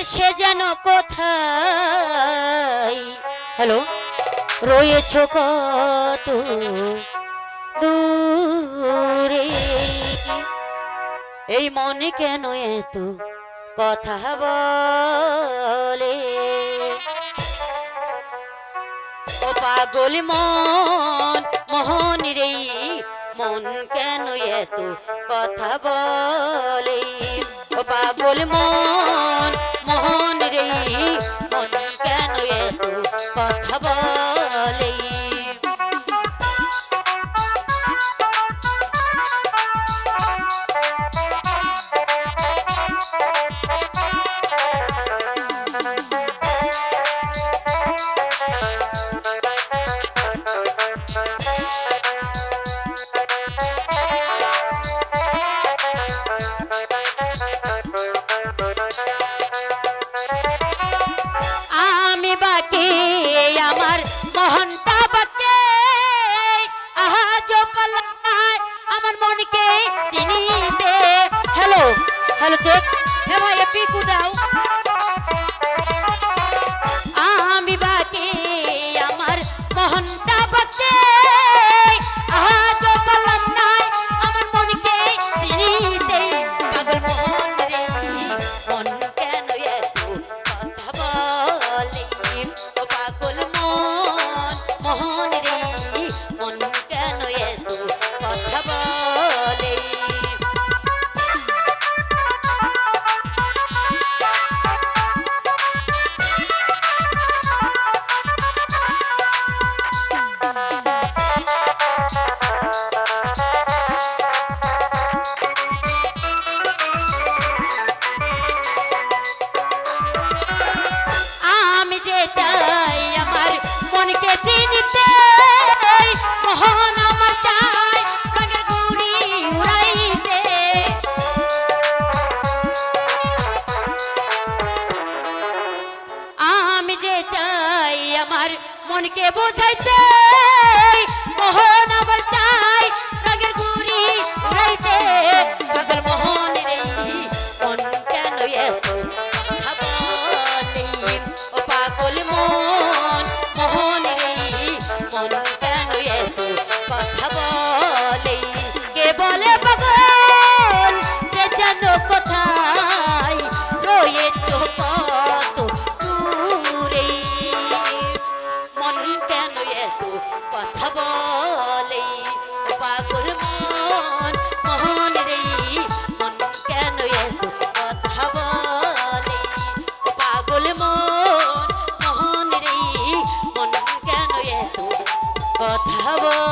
সে যেন কোথায় হ্যালো রয়েছ কত দূরে এই মনে কেন এত কথা বলে ও পাগল মন মোহন রে মন কেন এত কথা বলে ও পাগল মন মোহন রে মন কেন এত কথা বলে हेलो चेक हे भाई ये पी कुदाओ आमी बाकी আমার মনটা বাকে আজ বললাম নাই আমার মনকে চিনিতে পাগল মন রে মন কেন এত কথা বলে ও পাগল মন মোহন রে মন কেন এত কথা বলে मन के बोझाइते मोहन आবার চাই রাগের গুড়ি উড়াইতে পাগল মোহন রে মন কেন এত কথা বলে ও পাগল মন মোহন রে মন কেন এত কথা বলে কে বলে পাগল সে যেন কোথায় রয়েছ কত দূরে কেন এত কথা বলে পাগল মন মোহন রে মন কেন এত কথা বলে পাগল মন মোহন রে মন কেন এত কথা বলে